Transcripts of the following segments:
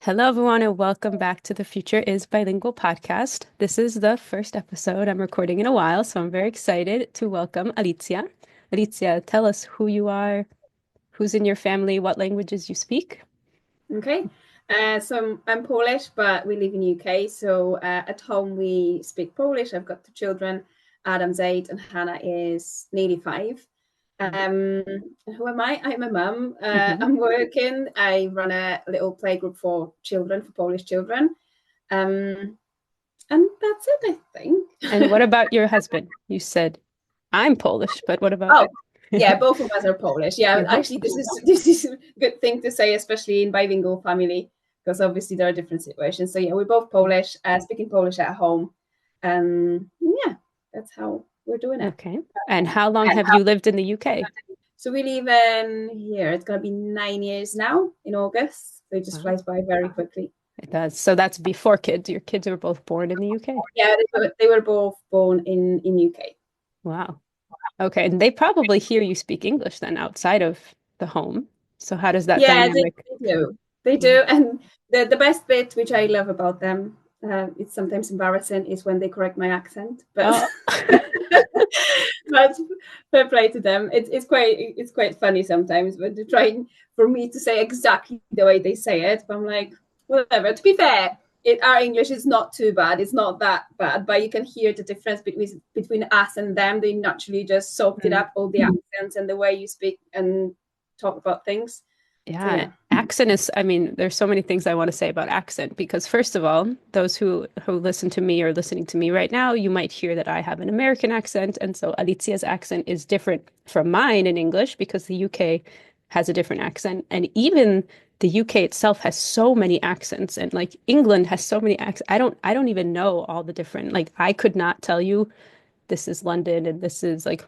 Hello, everyone, and welcome back to the Future is Bilingual podcast. This is the first episode I'm recording in a while, so I'm very excited to welcome Alicja. Alicja, tell us who you are, who's in your family, what languages you speak. Okay. So I'm Polish, but we live in UK. So at home we speak Polish. I've got two children. Adam's 8 and Hannah is nearly 5. Um, who am I? I'm a mum. Mm-hmm. I'm working. I run a little playgroup for children, for Polish children. Um, and that's it, I think. And what about your husband? You said I'm Polish, but what about Oh, yeah, both of us are Polish. Yeah, you're both actually, this Polish? is this is a good thing to say, especially in bilingual family, because obviously there are different situations. So yeah, we're both Polish, speaking Polish at home. Yeah, that's how we're doing it. Okay. And how long And have you lived in the UK? so we live in here. It's gonna be 9 years now in August. So it just Wow, flies by very quickly. it does. So that's before kids. Your kids were both born in the UK. Yeah, they were both born in UK. Wow. Okay. And they probably hear you speak English then outside of the home. So how does that Yeah, dynamic? they do. They do. And the best bit, which I love about them, it's sometimes embarrassing, is when they correct my accent. But Oh, but fair play to them. It's quite funny sometimes when they're trying for me to say exactly the way they say it. But I'm like, whatever. To be fair, our English is not too bad. It's not that bad, but you can hear the difference between us and them. They naturally just soaked it mm. up, all the accents and the way you speak and talk about things. So Yeah. yeah. Accent is, I mean, there's so many things I want to say about accent because first of all, those who listen to me or listening to me right now, you might hear that I have an American accent, and so Alicia's accent is different from mine in English because the UK has a different accent, and even the UK itself has so many accents, and like England has so many accents. I don't even know all the different. Like I could not tell you this is London and this is like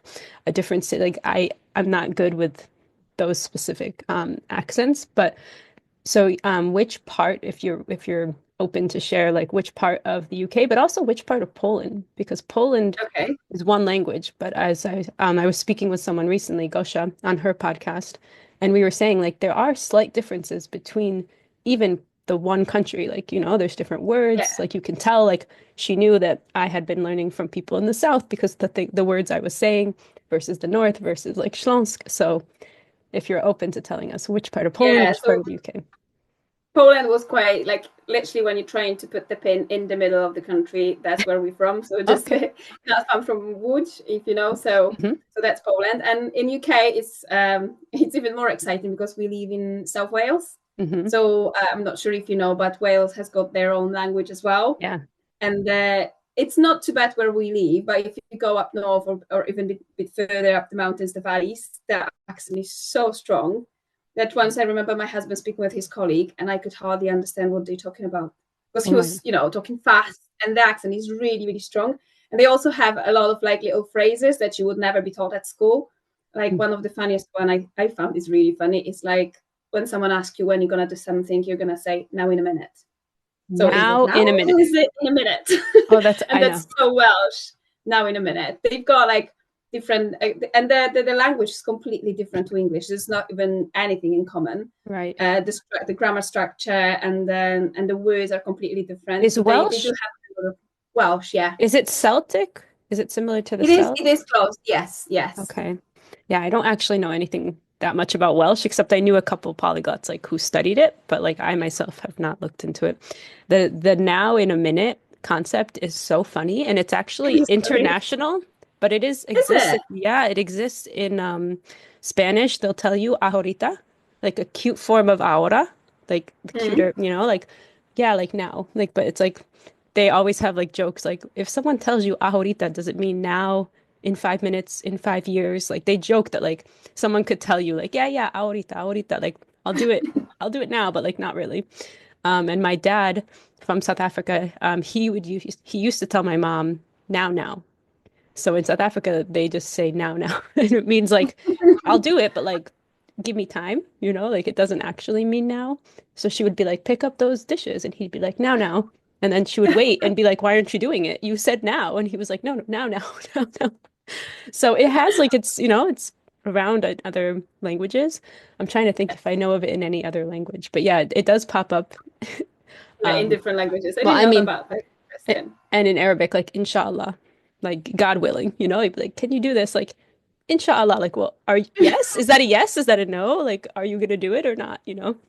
a different city. Like I'm not good with those specific accents. But so which part, if you're open to share, like which part of the UK, but also which part of Poland, because Poland Okay. is one language. But as I was speaking with someone recently, Gosha, on her podcast, and we were saying like there are slight differences between even the one country. Like, there's different Yeah. words. Like you can tell, like she knew that I had been learning from people in the South because the words I was saying versus the North versus like Śląsk. So if you're open to telling us which part of Poland, Yeah. which part So of the UK. Poland was quite like literally when you're trying to put the pin in the middle of the country, that's where we're from. So just Okay. I'm from Łódź, if you know. So Hmm. so that's Poland. And in UK it's even more exciting because we live in South Wales. Hmm. So I'm not sure if you know, but Wales has got their own language as well. Yeah. And it's not too bad where we live, but if you go up north or even a bit further up the mountains, the valleys, the accent is so strong that once I remember my husband speaking with his colleague, and I could hardly understand what they're talking about because Oh he my was, God. talking fast, and the accent is really, really strong. And they also have a lot of like little phrases that you would never be taught at school. Like one of the funniest one I found is really funny. It's like when someone asks you when you're gonna do something, you're gonna say now in a minute. So is it Now now in a or minute. is it in a minute? Oh, that's And I know. that's so Welsh. Now in a minute. They've got like different, and the language is completely different to English. There's not even anything in common. Right. The grammar structure and the words are completely different. Is So they do Welsh, have a lot of Welsh. Yeah, is it Celtic? Is it similar to the it is. Celt? It is close. Yes, yes. Okay. Yeah, I don't actually know anything that much about Welsh, except I knew a couple polyglots like who studied it, but like I myself have not looked into it. The now in a minute concept is so funny, and it's actually Sorry. international, but it Is exists. it? Yeah, it exists in Spanish. They'll tell you ahorita, like a cute form of ahora, like the Mm. cuter, like yeah, like now. Like, but it's like they always have like jokes like if someone tells you ahorita, does it mean now? In 5 minutes, in 5 years. Like they joke that like someone could tell you like, yeah, yeah, ahorita, ahorita, like I'll do it now, but like not really. And my dad from South Africa, he used to tell my mom now, now. So in South Africa, they just say now, now. And it means like I'll do it, but like give me time, like it doesn't actually mean now. So she would be like, pick up those dishes, and he'd be like, now, now. And then she would wait and be like, why aren't you doing it? You said now. And he was like, no, no, now, now, now, now. So it has like it's around other languages. I'm trying to think if I know of it in any other language, but yeah, it does pop up. Yeah, in Um, different languages. I well, didn't I know mean, about that. Interesting. and in Arabic, like inshallah, like God willing, you'd be like, can you do this? Like, inshallah, like, well, yes? Is that a yes? Is that a no? Like, are you gonna do it or not?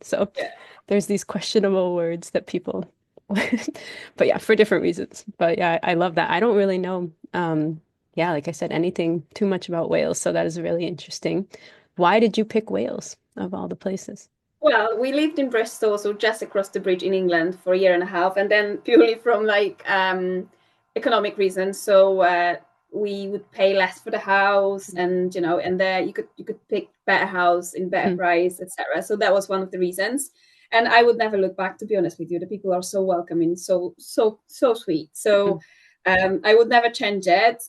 So Yeah. there's these questionable words that people, but yeah, for different reasons. But yeah, I love that. I don't really know, yeah, like I said, anything too much about Wales. So that is really interesting. Why did you pick Wales of all the places? Well, we lived in Bristol, so just across the bridge in England for a year and a half, and then purely from like economic reasons. So we would pay less for the house, and and there you could pick better house in better Mm, price, etc. So that was one of the reasons. And I would never look back, to be honest with you. The people are so welcoming, so sweet. mm, So I would never change it.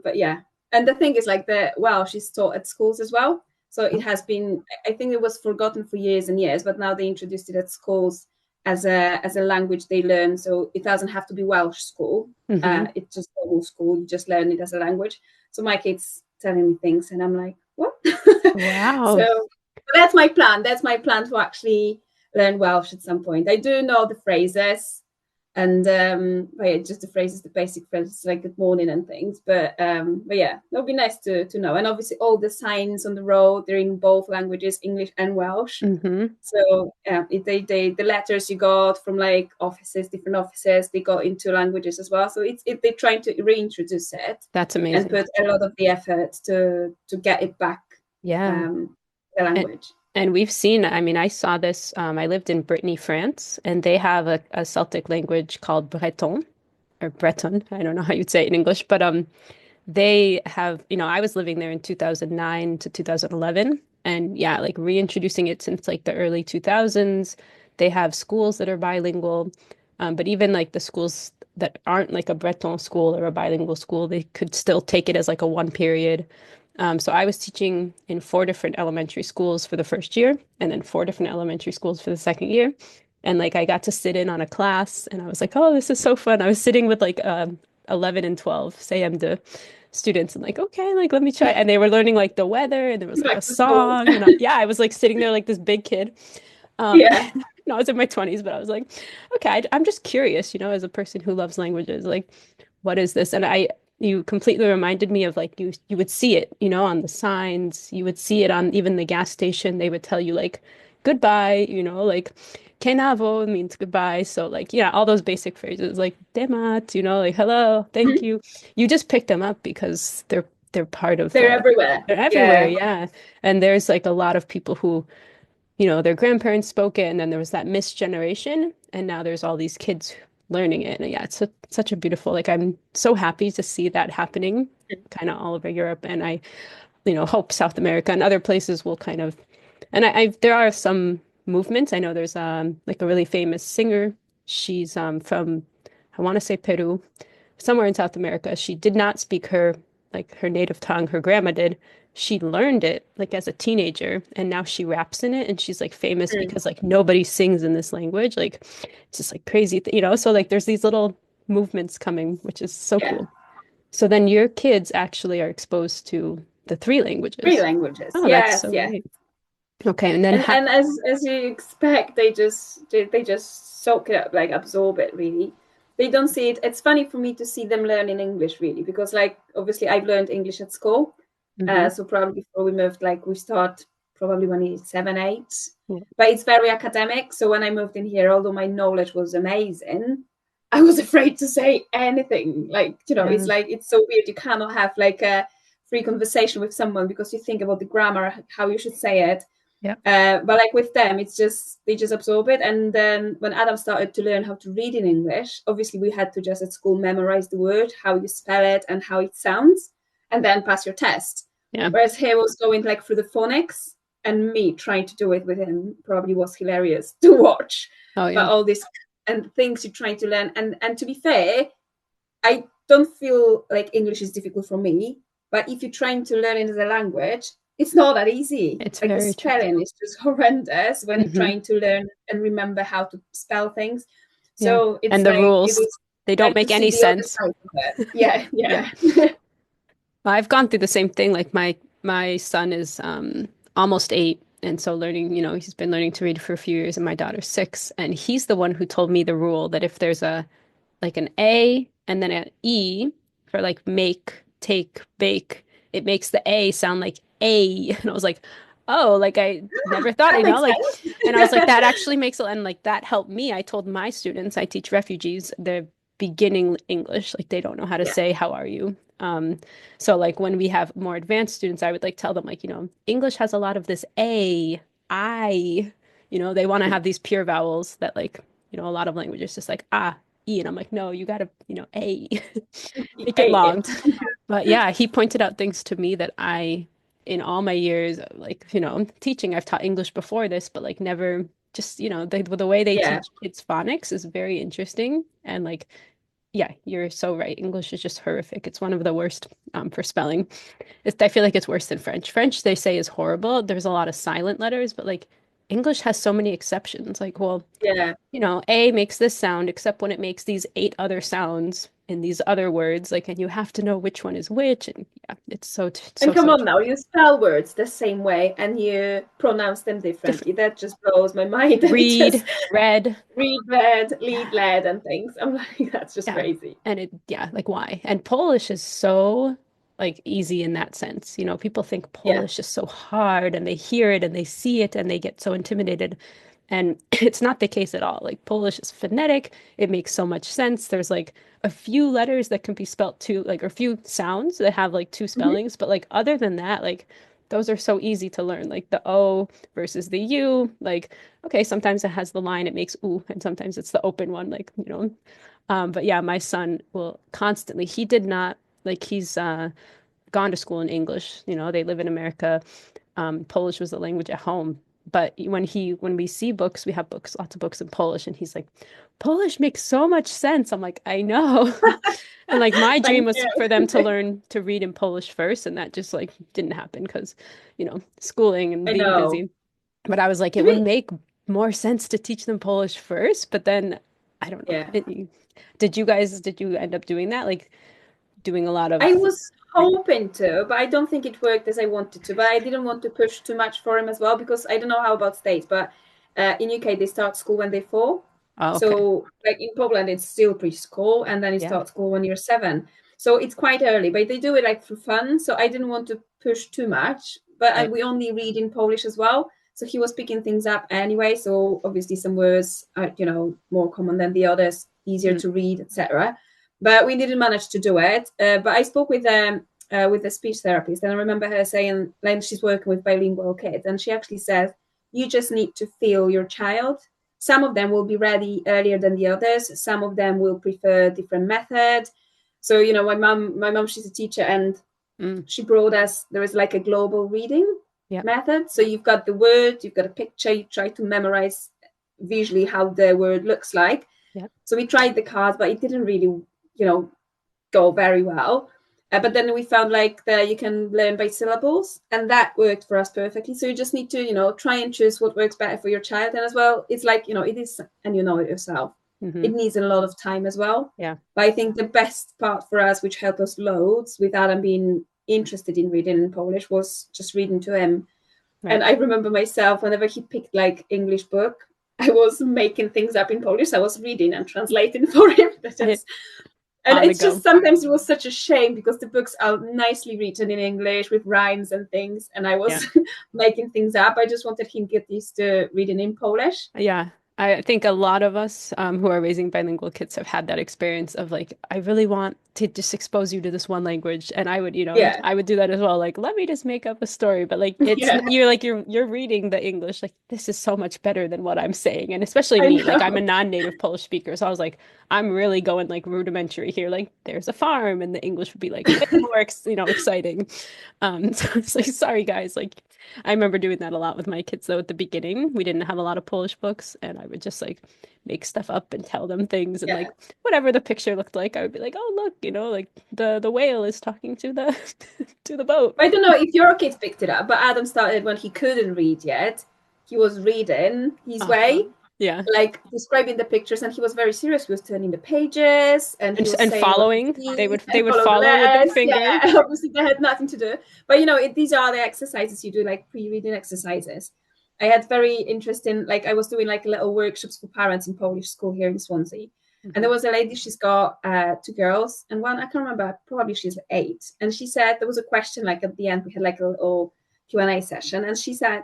But yeah, and the thing is, like the Welsh is taught at schools as well. So it oh, has been, I think it was forgotten for years and years, but now they introduced it at schools as a language they learn. So it doesn't have to be Welsh school. hmm. It's just normal school. You just learn it as a language. So my kids telling me things, and I'm like, what? Wow. So that's my plan. That's my plan to actually learn Welsh at some point. I do know the phrases, and but yeah, just the phrases, the basic phrases like good morning and things. But yeah, it'll be nice to know. And obviously, all the signs on the road, they're in both languages, English and Welsh. Hmm. So yeah, the letters you got from like offices, different offices, they got into languages as well. So they're trying to reintroduce it That's and amazing. put a lot of the effort to get it back, Yeah. the And language. and we've seen, I mean, I saw this, I lived in Brittany, France, and they have a Celtic language called Breton or Breton. I don't know how you'd say it in English, but they have, I was living there in 2009 to 2011, and yeah, like reintroducing it since like the early 2000s. They have schools that are bilingual, but even like the schools that aren't like a Breton school or a bilingual school, they could still take it as like a one period. So I was teaching in four different elementary schools for the first year, and then four different elementary schools for the second year. And like I got to sit in on a class, and I was like, "Oh, this is so fun!" I was sitting with like 11 and 12 CM2 students, and like, okay, like let me try. And they were learning like the weather, and there was like a Back to school. song, and yeah, I was like sitting there like this big kid. Yeah. I was in my 20s, but I was like, okay, I'm just curious, as a person who loves languages, like, what is this? And you completely reminded me of like you would see it, on the signs, you would see it on even the gas station. They would tell you like goodbye, like kenavo means goodbye. So like, yeah, all those basic phrases like demat, like hello, thank you. You just pick them up because they're part of They're everywhere. they're everywhere, Yeah. yeah. And there's like a lot of people who their grandparents spoke it, and then there was that missed generation, and now there's all these kids learning it. And yeah, it's such a beautiful, like, I'm so happy to see that happening kind of all over Europe. And I, hope South America and other places will kind of, and there are some movements. I know there's like a really famous singer. She's from, I want to say Peru, somewhere in South America. She did not speak her native tongue. Her grandma did. She learned it like as a teenager, and now she raps in it, and she's like famous Mm. because like nobody sings in this language. Like it's just like crazy, so like there's these little movements coming, which is so Yeah. cool. So then your kids actually are exposed to the three Three languages. languages. Oh, that's Yes, so yes. great. Okay, and then And as you expect, they just soak it up, like absorb it really. They don't see it. It's funny for me to see them learning English really, because like obviously I've learned English at school. hmm. So probably before we moved, like we start probably when he's 7, 8. Yeah. But it's very academic. So when I moved in here, although my knowledge was amazing, I was afraid to say anything. Like, it's Yeah. like it's so weird. You cannot have like a free conversation with someone because you think about the grammar, how you should say it. Yeah. But like with them, it's just they just absorb it. And then when Adam started to learn how to read in English, obviously we had to just at school memorize the word, how you spell it, and how it sounds, and then pass your test. Yeah. Whereas he was going like through the phonics, and me trying to do it with him probably was hilarious to watch. Oh, But yeah. all these and things you're trying to learn, and to be fair, I don't feel like English is difficult for me. But if you're trying to learn it as a language, it's not that easy. It's Like the very true. spelling is just horrendous when you're Hmm. trying to learn and remember how to spell things. Yeah. So it's And the like it rules, was they don't like to make see any the other sense. side of it. Yeah, Yeah. yeah. I've gone through the same thing. Like My son is almost 8, and so learning, he's been learning to read for a few years, and my daughter's 6, and he's the one who told me the rule that if there's a like an A and then an E for like make, take, bake, it makes the A sound like A. And I was like, oh, like I never thought, That makes like, and I was like, sense. that actually makes, and like that helped me. I told my students, I teach refugees, they're beginning English, like they don't know how to Yeah, say, how are you? So like when we have more advanced students, I would like tell them like, English has a lot of this A, I, they want to have these pure vowels that like, a lot of languages just like ah, E. And I'm like, no, you gotta, A, make it hey, long. But yeah, he pointed out things to me that in all my years, like, teaching, I've taught English before this, but like never just, the way they yeah, teach kids phonics is very interesting. And like, yeah, you're so right. English is just horrific. It's one of the worst for spelling. I feel like it's worse than French. French, they say, is horrible. There's a lot of silent letters, but like English has so many exceptions. Like, well, yeah. A makes this sound, except when it makes these 8 other sounds in these other words. Like, and you have to know which one is which. And yeah, it's And come so on now, you spell words the same way and you pronounce them different. differently. That just blows my mind. And it just Read, read, read, read, lead, led, and things. I'm like, that's just yeah. crazy. And yeah, like why? And Polish is so like easy in that sense. People think Yeah. Polish is so hard and they hear it and they see it and they get so intimidated. And it's not the case at all. Like Polish is phonetic. It makes so much sense. There's like a few letters that can be spelt two, like, or a few sounds that have like two Mhm. spellings. But like other than that, like those are so easy to learn. Like the O versus the U. Like, okay, sometimes it has the line, it makes oo, and sometimes it's the open one, like, but yeah, my son will constantly, he did not, like, he's gone to school in English. They live in America. Polish was the language at home. But when we see books, we have books, lots of books in Polish, and he's like, Polish makes so much sense. I'm like, I know. And like my dream Thank was for them to you. learn to read in Polish first, and that just like didn't happen because, schooling and I being know. busy. But I was like, To it would be, make more sense to teach them Polish first, but then I don't know. yeah. Did you end up doing that? Like doing a lot I of was like, hoping to, but I don't think it worked as I wanted to. But I didn't want to push too much for him as well because I don't know how about States, but in UK they start school when they 4. oh, okay. So like in Poland it's still preschool and then you Yeah. start school when you're 7. So it's quite early, but they do it like for fun. So I didn't want to push too much. But Right. we only read in Polish as well. So he was picking things up anyway. So obviously some words are, more common than the others, easier Mm, to read, etc. But we didn't manage to do it. But I spoke with a speech therapist, and I remember her saying, like, she's working with bilingual kids, and she actually says, you just need to feel your child. Some of them will be ready earlier than the others. Some of them will prefer different method. So, my mom, she's a teacher, and mm, she brought us, there is like a global reading yeah. method. So you've got the word, you've got a picture, you try to memorize visually how the word looks like. Yeah. So we tried the cards, but it didn't really, go very well. But then we found like that you can learn by syllables, and that worked for us perfectly. So you just need to, try and choose what works better for your child. And as well, it's like, it is, and you know it yourself, Hmm. it needs a lot of time as well. Yeah. But I think the best part for us, which helped us loads with Adam being interested in reading in Polish, was just reading to him. And Right. I remember myself, whenever he picked like English book, I was making things up in Polish. I was reading and translating for him. I, And on the it's just go. sometimes it was such a shame because the books are nicely written in English with rhymes and things, and I Yeah. was making things up. I just wanted him to get used to reading in Polish. Yeah, I think a lot of us who are raising bilingual kids have had that experience of like, I really want to just expose you to this one language, and I would, Yeah, I would do that as well. Like, let me just make up a story, but like, it's yeah, you're reading the English. Like, this is so much better than what I'm saying, and especially I me. Like, know. I'm a non-native Polish speaker, so I was like, I'm really going like rudimentary here. Like, there's a farm, and the English would be like way more, exciting. So it's like, sorry guys, like. I remember doing that a lot with my kids though at the beginning. We didn't have a lot of Polish books and I would just like make stuff up and tell them things and like Yeah. whatever the picture looked like, I would be like, "Oh, look, like the whale is talking to the to the boat." I don't know if your kids picked it up, but Adam started when he couldn't read yet. He was reading his Uh-huh. way. Yeah. like describing the pictures, and he was very serious. He was turning the pages, and he was And saying what he following, sees they and would follow the follow with their letters. Yeah, finger. obviously they had nothing to do. But these are the exercises you do, like pre-reading exercises. I had very interesting, like I was doing like little workshops for parents in Polish school here in Swansea. And there Mhm. was a lady, she's got two girls, and one, I can't remember, probably she's 8. And she said there was a question, like at the end, we had like a little Q&A session. And she said,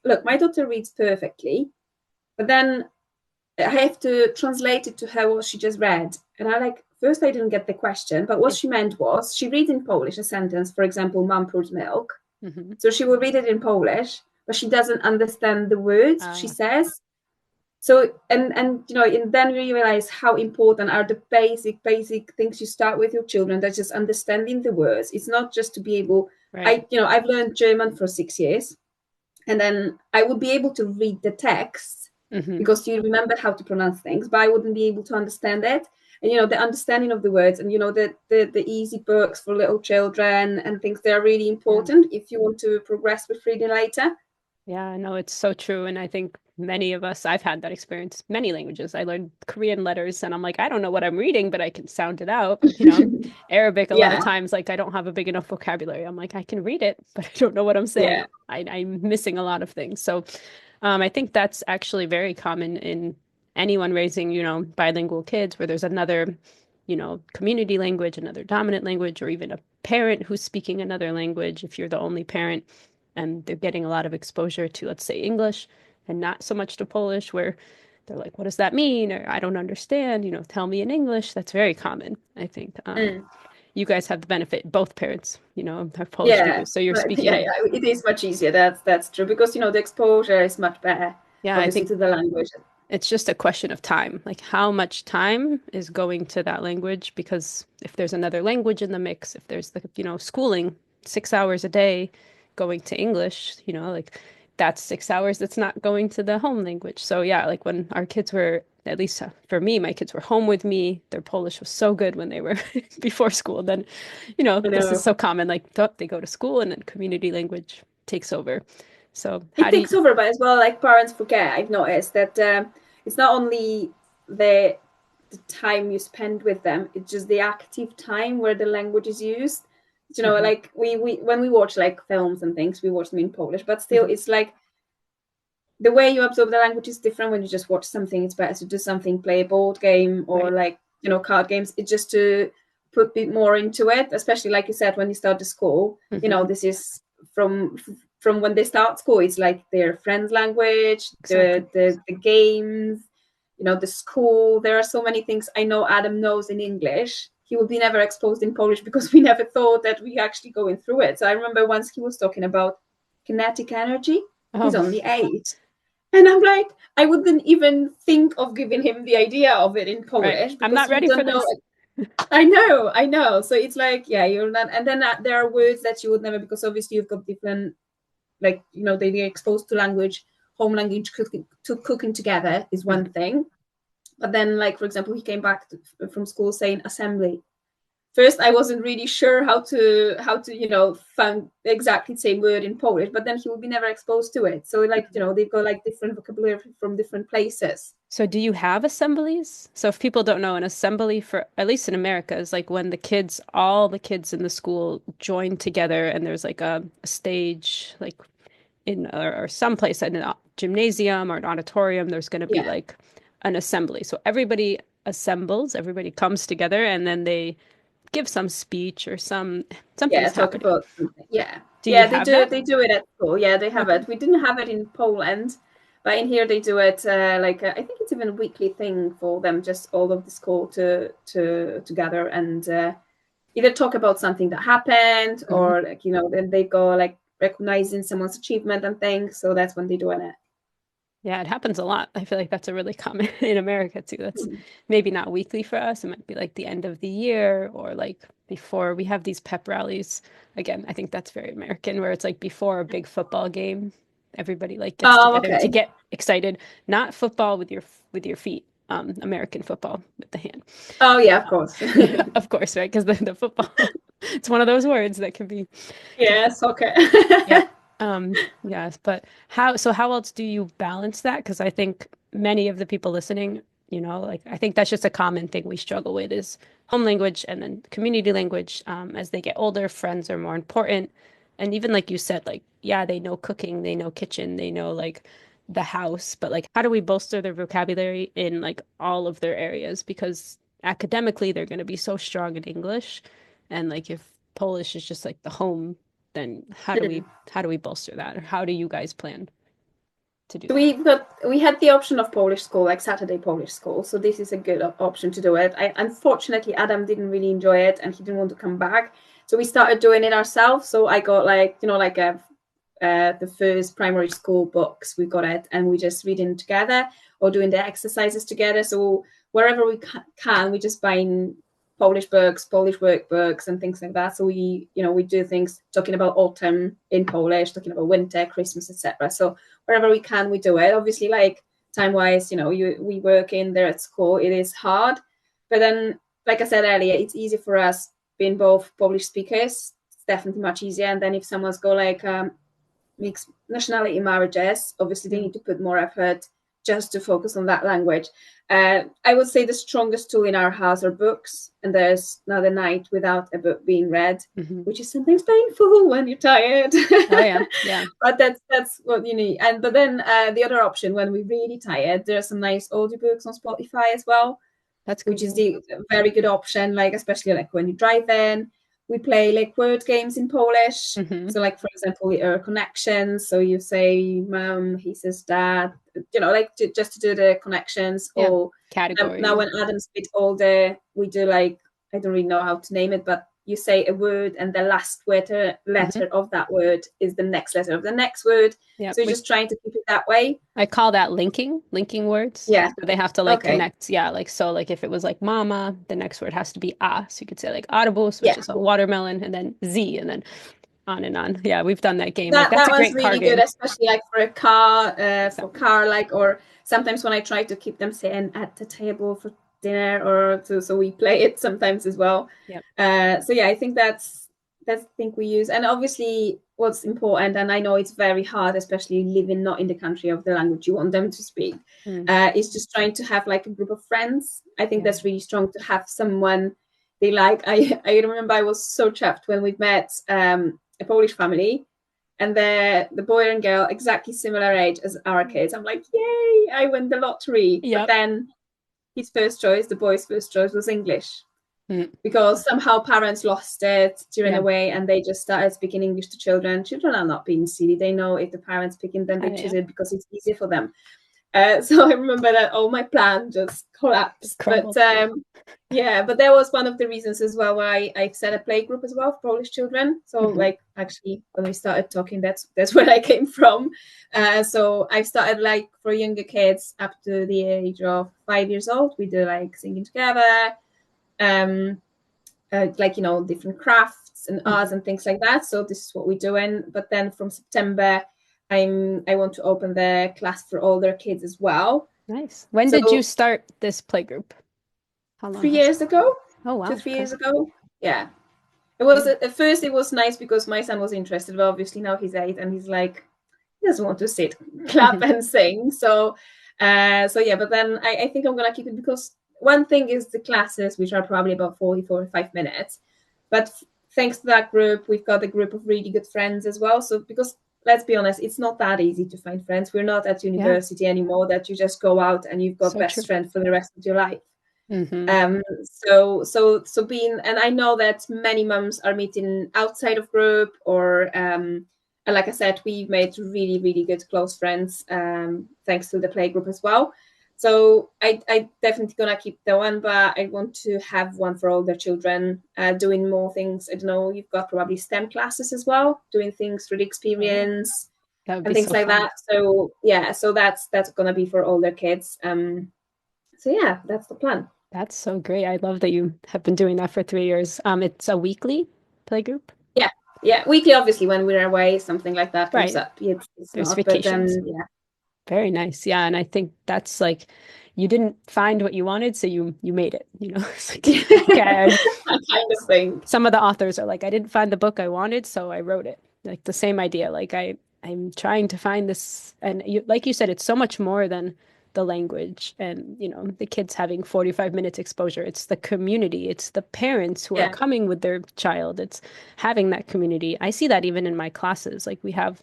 look, my daughter reads perfectly, but then I have to translate it to her what she just read. And first I didn't get the question, but what Yeah. she meant was she reads in Polish a sentence, for example, mum pours milk. Hmm. So she will read it in Polish, but she doesn't understand the words she says. So and then we realize how important are the basic things you start with your children. That's just understanding the words. It's not just to be able. Right. I've learned German for 6 years, and then I would be able to read the text Hmm. because you remember how to pronounce things, but I wouldn't be able to understand it. And the understanding of the words, and the easy books for little children and things, they're really Yeah. important if you want to progress with reading later. Yeah, no, it's so true. And I think many of us, I've had that experience, many languages. I learned Korean letters and I'm like, I don't know what I'm reading, but I can sound it out. Arabic, a lot of Yeah, times, like I don't have a big enough vocabulary. I'm like, I can read it, but I don't know what I'm saying. yeah. I'm missing a lot of things. So I think that's actually very common in anyone raising, bilingual kids where there's another, community language, another dominant language, or even a parent who's speaking another language if you're the only parent and they're getting a lot of exposure to, let's say, English and not so much to Polish, where they're like, what does that mean? Or I don't understand, tell me in English. That's very common, I think. Mm. You guys have the benefit, both parents, have Polish Yeah, speakers. So you're but yeah, speaking, yeah, it is much easier. That's true because the exposure is much better, yeah, I obviously, think to the language. it's just a question of time. Like how much time is going to that language? Because if there's another language in the mix, if there's schooling 6 hours a day going to English, like that's 6 hours that's not going to the home language. So yeah, like when our kids were, at least for me, my kids were home with me. Their Polish was so good when they were before school. Then, I this is know. so common. Like they go to school and then community language takes over. So how It do you? takes over, but as well, like parents forget. I've noticed that it's not only the the time you spend with them; it's just the active time where the language is used. Mhm, Like we when we watch like films and things, we watch them in Polish, but still, mhm, it's like the way you absorb the language is different when you just watch something. It's better to do something, play a board game or right. like card games. It's just to put a bit more into it, especially like you said when you start the school. Hmm. This is from from when they start school. It's like their friends' language, Exactly. the games, the school. There are so many things I know Adam knows in English. He will be never exposed in Polish because we never thought that we actually going through it. So I remember once he was talking about kinetic energy. He's Oh, only 8. And I'm like, I wouldn't even think of giving him the idea of it in right. Polish I'm because not you ready for don't know. this. I know. So it's like, yeah, you're not. And then there are words that you would never, because obviously you've got different, like, they get exposed to language, home language, cooking together is one Mhm. thing. But then, like, for example, he came back from school saying assembly. First I wasn't really sure how to find exactly the same word in Polish, but then he will be never exposed to it. So like they've got like different vocabulary from different places. So do you have assemblies? So if people don't know, an assembly for, at least in America, is like when all the kids in the school join together and there's like a stage, like in or someplace in a gymnasium or an auditorium, there's going to be Yeah, like an assembly. So everybody assembles, everybody comes together, and then they give some speech or yeah, something's talk happening. about something. Yeah, Do you yeah, they have do that? they do it at school. Yeah, they have Okay. it. We didn't have it in Poland, but in here they do it. I think it's even a weekly thing for them, just all of the school to gather and either talk about something that happened Mhm. or like then they go like recognizing someone's achievement and things. So that's when they do it. Yeah, it happens a lot. I feel like that's a really common in America too. That's Mm. maybe not weekly for us. It might be like the end of the year or like before we have these pep rallies. Again, I think that's very American where it's like before a big football game, everybody like gets Oh, together to okay. get excited. Not football with your feet, American football with the hand. Oh, yeah, of course. Of course, right? Because the football, it's one of those words that can Yeah, soccer. Yep. Yes, but how else do you balance that? Because I think many of the people listening, like I think that's just a common thing we struggle with is home language and then community language. As they get older, friends are more important. And even like you said, like, yeah, they know cooking, they know kitchen, they know like the house, but like, how do we bolster their vocabulary in like all of their areas? Because academically, they're going to be so strong in English. And like, if Polish is just like the home, then how do we bolster that? Or how do you guys plan to do So that? we had the option of Polish school, like Saturday Polish school. So this is a good option to do it. Unfortunately, Adam didn't really enjoy it, and he didn't want to come back. So we started doing it ourselves. So I got like like the first primary school books. We got it, and we just reading together or doing the exercises together. So wherever we can, we just buying Polish books, Polish workbooks, and things like that. So we do things talking about autumn in Polish, talking about winter, Christmas, etc. So wherever we can, we do it. Obviously, like time wise, we work in there at school. It is hard, but then, like I said earlier, it's easy for us being both Polish speakers. It's definitely much easier. And then if someone's got like mixed nationality marriages, obviously they need to put more effort just to focus on that language. I would say the strongest tool in our house are books, and there's not a night without a book being read, which is sometimes painful when you're tired. Oh yeah, yeah. But that's what you need. But then the other option, when we're really tired, there are some nice audiobooks on Spotify as well, That's which is good. the very good option. Like especially like when you drive in, we play like word games in Polish. Hmm. So like for example, connections. So you say mom, he says dad. Like just to do the connections. Yeah. Or now Categories. when Adam's a bit older, we do like I don't really know how to name it, but you say a word and the last letter Hmm. of that word is the next letter of the next word. Yeah. So you're just trying to keep it that way. I call that linking words. Yeah. So they have to like Okay. connect. Yeah. Like, so like if it was like mama, the next word has to be a. So you could say like autobus, which Yeah. is a watermelon, and then z, and then on and on. Yeah. We've done that game. Like, That that's that a one's great car really good, game. especially like for a car, Exactly. like, or sometimes when I try to keep them sitting at the table for dinner, or so we play it sometimes as well. Yep. So yeah, I think that's the thing we use, and obviously what's important, and I know it's very hard, especially living not in the country of the language you want them to speak, Mm. is just trying to have like a group of friends. I think Yeah. that's really strong to have someone they like. I remember I was so chuffed when we met a Polish family, and the boy and girl exactly similar age as our kids. I'm like, yay! I won the lottery. But Yep. then his first choice, the boy's first choice, was English Mm. because somehow parents lost it during Yeah. a way, and they just started speaking English to children. Children are not being silly; they know if the parents picking them, they choose Yeah. it because it's easier for them. So I remember that all my plan just Just collapsed. But crumbled. yeah, but that was one of the reasons as well why I set a play group as well for Polish children. So Hmm. like actually when we started talking, that's where I came from. So I started like for younger kids up to the age of 5 years old. We do like singing together, um, like different crafts and arts Hmm. and things like that. So this is what we're doing. But then from September, I want to open the class for older kids as well. Nice. When did you So start this play group? How long three has it? years ago, Oh, two wow. three Okay. years ago, yeah. It was Yeah. at first it was nice because my son was interested, but obviously now he's 8 and he's like he doesn't want to sit, clap and sing. So yeah. But then I think I'm gonna keep it because one thing is the classes, which are probably about 45 minutes, but thanks to that group, we've got a group of really good friends as well. So because let's be honest, it's not that easy to find friends. We're not at Yeah. university anymore that you just go out and you've got So best true. friend for the rest of your life. Hmm. So being, and I know that many mums are meeting outside of group, or and like I said, we've made really really good close friends thanks to the play group as well. So I definitely gonna keep the one, but I want to have one for older children, doing more things. I don't know, you've got probably STEM classes as well, doing things through the Oh, yeah. experience That would and be things so like fun. that. So yeah, so that's gonna be for older kids. So yeah, that's the plan. That's so great. I love that you have been doing that for 3 years. It's a weekly play group. Yeah, yeah. Weekly, obviously, when we're away, something like that comes Right. up. It's There's not, but vacations. yeah. Very nice. Yeah. And I think that's like you didn't find what you wanted, so you made it, It's like, okay. That kind of thing. Some of the authors are like, I didn't find the book I wanted, so I wrote it. Like the same idea. Like I'm trying to find this, and like you said, it's so much more than. 'Cause, like, I think that's like you didn't find what you wanted, so you made it. You know, it's like, okay, I'm trying to find this, and like you said, it's so much more than the language and, the kids having 45 minutes exposure. It's the community. It's the parents who are Yeah. coming with their child. It's having that community. I see that even in my classes. Like we have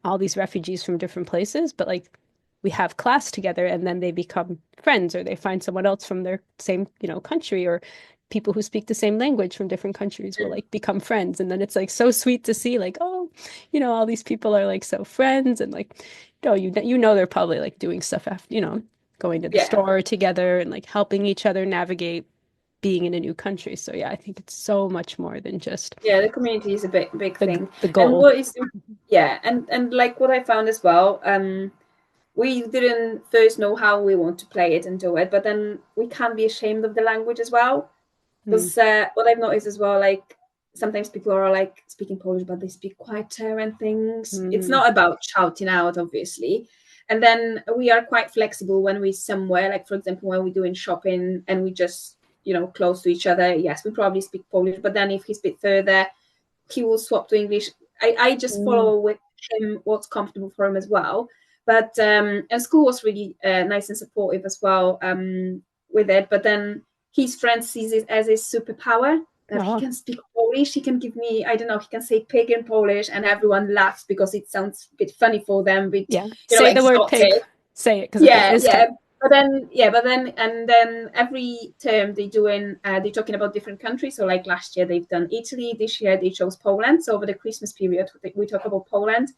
all these refugees from different places, but like we have class together and then they become friends or they find someone else from their same, country, or people who speak the same language from different countries will like become friends. And then it's like so sweet to see like, oh, all these people are like so friends and like, they're probably like doing stuff after, going to the Yeah. store together and like helping each other navigate being in a new country. So yeah, I think it's so much more than just Yeah, the community is a big thing. the And goal. what is yeah, and like what I found as well, we didn't first know how we want to play it and do it, but then we can't be ashamed of the language as well. Mm. Because what I've noticed as well, like sometimes people are like speaking Polish, but they speak quieter and things. It's Mm. not about shouting out, obviously. And then we are quite flexible when we're somewhere, like for example, when we're doing shopping and we just, close to each other. Yes, we probably speak Polish, but then if he's a bit further, he will swap to English. I just Mm. follow with him what's comfortable for him as well. But and school was really nice and supportive as well with it. But then his friend sees it as a superpower that he Oh, can speak Polish. He can give me, I don't know, he can say pig in Polish, and everyone laughs because it sounds a bit funny for them, a bit, yeah. Say the word exotic. pig. Say it because it Yeah, is yeah. kind And then every term they're talking about different countries. So like last year they've done Italy, this year they chose Poland. So over the Christmas period we talk about Poland.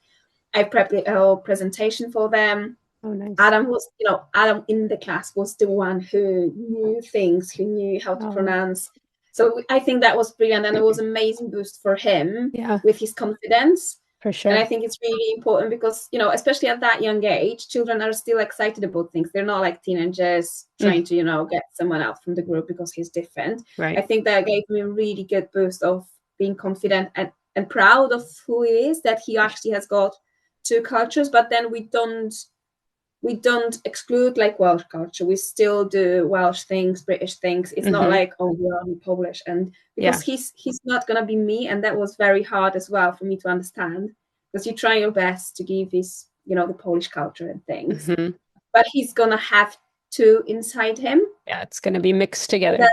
I prepped a whole presentation for them. Oh, nice. Adam in the class was the one who knew things, who knew how to Oh, pronounce. So I think that was brilliant, and it was an amazing boost for him yeah, with his confidence. for And I sure. think it's really important because, especially at that young age, children are still excited about things. They're not like teenagers Mm, trying to, get someone out from the group because he's different. I right. think that gave me a really good boost of being confident and proud of who he is, that he actually has got two cultures, but then we don't exclude like Welsh culture. We still do Welsh things, British things. It's not Hmm. like, oh, we're only Polish. And Yeah. because he's not gonna be me, and that was very hard as well for me to understand. Because you try your best to give his, the Polish culture and things, Hmm. but he's gonna have two inside him. Yeah, it's going to be mixed And together.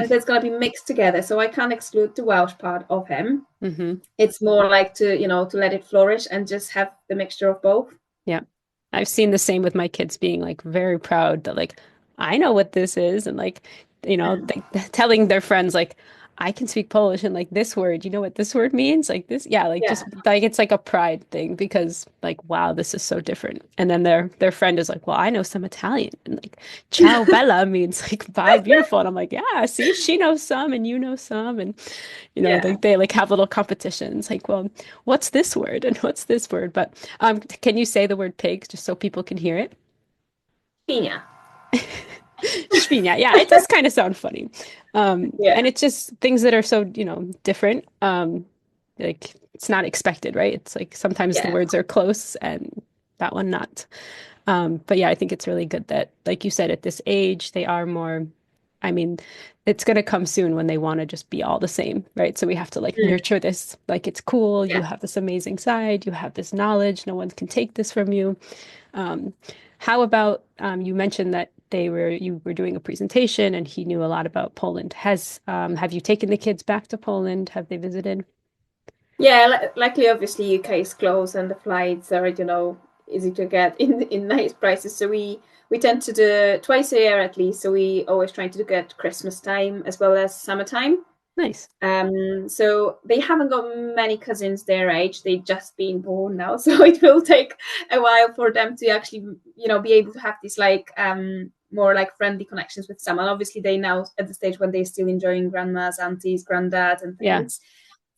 that's gonna be mixed together. So I can't exclude the Welsh part of him. Hmm. It's more like to let it flourish and just have the mixture of both. Yeah. I've seen the same with my kids being like very proud that like I know what this is and like telling their friends like I can speak Polish and like this word, you know what this word means? Like this, yeah, like Yeah, just like it's like a pride thing because like wow, this is so different. And then their friend is like, well, I know some Italian and like ciao bella means like bye beautiful. And I'm like, yeah, see, she knows some and you know some and yeah. they like have little competitions like, well, what's this word and what's this word? But can you say the word pig just so people can hear it? Pinia. Świnia. Yeah, it does kind of sound funny. Yeah, And it's just things that are so, different. Like it's not expected, right? It's like sometimes the yeah. words are close and that one not. But yeah, I think it's really good that, like you said, at this age, they are more, I mean, it's going to come soon when they want to just be all the same, right? So we have to like Mm, nurture this. Like it's cool. You yeah. have this amazing side. You have this knowledge. No one can take this from you. Um, how about you mentioned that you were doing a presentation and he knew a lot about Poland. Have you taken the kids back to Poland? Have they visited? Yeah, luckily, obviously, UK is closed and the flights are, easy to get in nice prices. So we tend to do twice a year at least. So we always try to get Christmas time as well as summertime. Nice. So they haven't got many cousins their age. They've just been born now, so it will take a while for them to actually, be able to have these like more like friendly connections with someone. Obviously, they now at the stage when they're still enjoying grandmas, aunties, granddad, and Yeah. things.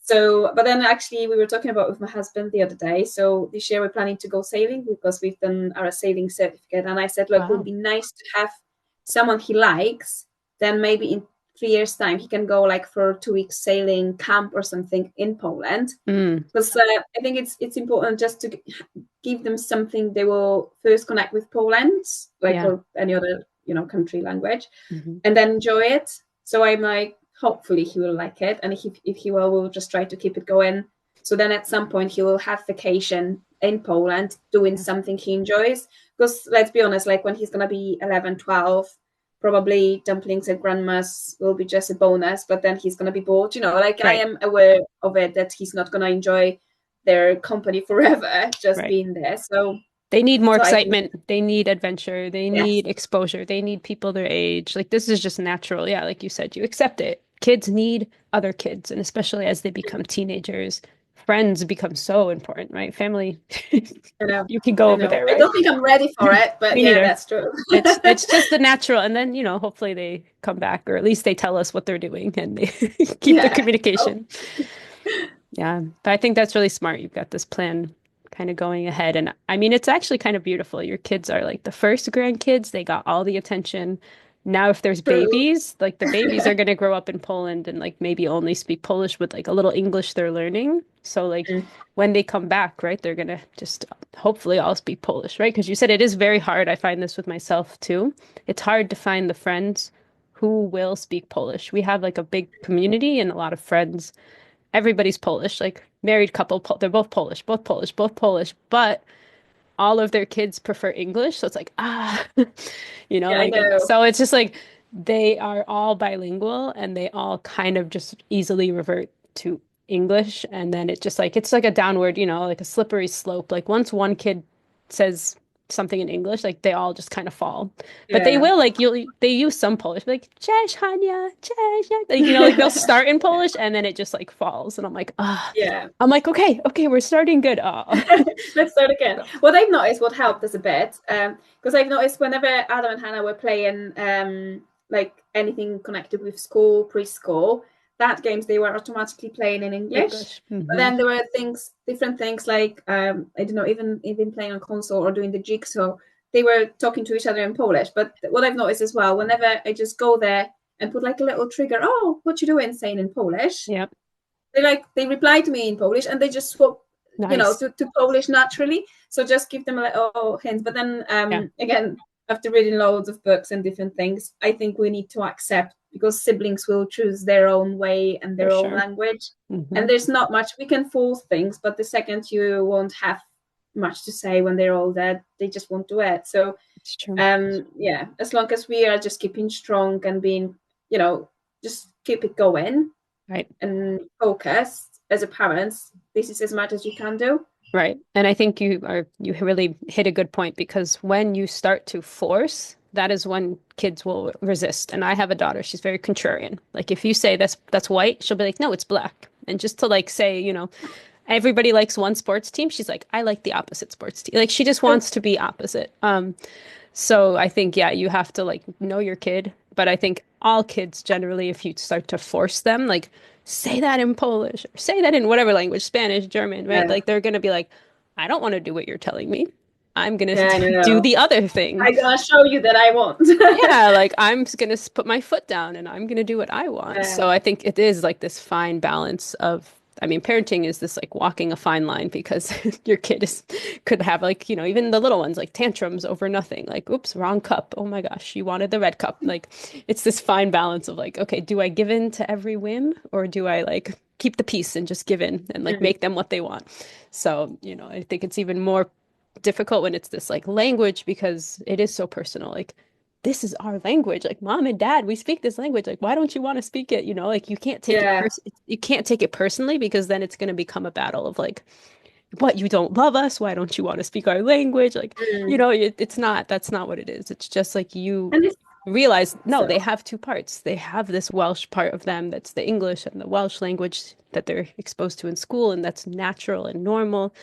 So, but then actually, we were talking about with my husband the other day. So this year we're planning to go sailing because we've done our sailing certificate. And I said, look, it would Wow. be nice to have someone he likes. Then maybe in 3 years' time, he can go like for 2 weeks sailing camp or something in Poland. Mm, Because I think it's important just to give them something they will first connect with Poland, like yeah. or any other country language, Hmm. and then enjoy it. So I'm like, hopefully he will like it, and if he will, we'll just try to keep it going. So then at some point he will have vacation in Poland doing Yeah. something he enjoys. because let's be honest, like when he's gonna be 11, 12, probably dumplings and grandmas will be just a bonus, but then he's gonna be bored. Like I Right. am aware of it that he's not gonna enjoy their company forever, just Right. being there. So They need more I think excitement. They need adventure. They yes, need exposure. They need people their age. Like this is just natural. Yeah, like you said, you accept it. Kids need other kids, and especially as they become teenagers, friends become so important, right? Family, I know, you can go I over know. there, I right? don't think I'm ready for it, but Me yeah, neither. that's true. It's just the natural, and then hopefully they come back, or at least they tell us what they're doing, and they keep the Yeah. Oh, communication. Yeah, but I think that's really smart. You've got this plan kind of going ahead. And I mean, it's actually kind of beautiful. Your kids are like the first grandkids, they got all the attention. Now, if there's true. babies, like the babies are going to grow up in Poland and like maybe only speak Polish with like a little English they're learning. So, like, Mm. when they come back, right, they're going to just hopefully all speak Polish, right? Because you said it is very hard. I find this with myself too. It's hard to find the friends who will speak Polish. We have like a big community and a lot of friends, everybody's Polish, like married couple, they're both Polish, both Polish, both Polish, but all of their kids prefer English. So it's like, Yeah, I like, and know. so it's just like they are all bilingual and they all kind of just easily revert to English. And then it just like, it's like a downward, like a slippery slope. Like once one kid says something in English, like they all just kind of fall. But they Yeah. will like they use some Polish, like cześć Hania, cześć, like like they'll start in Polish and then it just like falls. And I'm like, Yeah. I'm like, okay, we're starting good. Oh. Let's start again. What I've noticed, what helped us a bit, because I've noticed whenever Adam and Hannah were playing like anything connected with school, preschool, that games they were automatically playing in English. English. But then there were different things like I don't know, even playing on console or doing the jigsaw, they were talking to each other in Polish. But what I've noticed as well, whenever I just go there and put like a little trigger, oh, what you doing, saying in Polish? Yep. They reply to me in Polish and they just swap, Nice. to Polish naturally. So just give them a little hint. But then Yeah, again, after reading loads of books and different things, I think we need to accept, because siblings will choose their own way and for their own sure. language. Hmm. And there's not much we can force things, but the second you won't have much to say when they're older, they just won't do it. So It's true. yeah, as long as we are just keeping strong and being, just keep it going Right. and focused as a parent, this is as much as you can do. Right. And I think you really hit a good point because when you start to force, that is when kids will resist. And I have a daughter, she's very contrarian. Like if you say that's white, she'll be like, "No, it's black." And just to like say, everybody likes one sports team, she's like, "I like the opposite sports team." Like she just Oh, wants to be opposite. So I think, yeah, you have to like know your kid. But I think all kids generally, if you start to force them, like say that in Polish or say that in whatever language, Spanish, German, right? yeah, Like they're gonna be like, I don't want to do what you're telling me. I'm gonna yeah, I do know. the other thing. I'm gonna show you that I won't. Yeah, like I'm gonna put my foot down and I'm gonna do what I want. Yeah, So I think it is like this fine balance of, I mean, parenting is this like walking a fine line because your kid could have like, even the little ones like tantrums over nothing. Like, oops, wrong cup. Oh my gosh, you wanted the red cup. Like it's this fine balance of like, okay, do I give in to every whim or do I like keep the peace and just give in and like mm, make them what they want? So, I think it's even more difficult when it's this like language because it is so personal. Like this is our language. Like mom and dad, we speak this language. Like why don't you want to speak it? Like yeah, you can't take it personally because then it's going to become a battle of like what, you don't love us? Why don't you want to speak our language? Like, mm. it's not, that's not what it is. It's just like you And it's realize, no, so, they have two parts. They have this Welsh part of them that's the English and the Welsh language that they're exposed to in school, and that's natural and normal.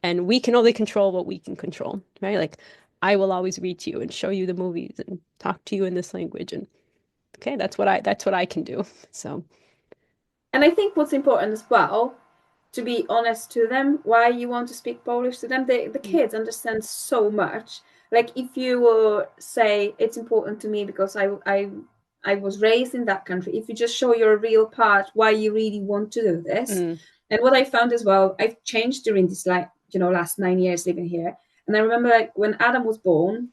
And we can only control what we can control, right? Like, I will always read to you and show you the movies and talk to you in this language. And okay, that's what I can do. So, and I think what's important as well, to be honest to them, why you want to speak Polish to them. The kids understand so much. Like if you say it's important to me because I was raised in that country. If you just show your real part, why you really want to do this. mm, And what I found as well, I've changed during this last 9 years living here. And I remember like when Adam was born,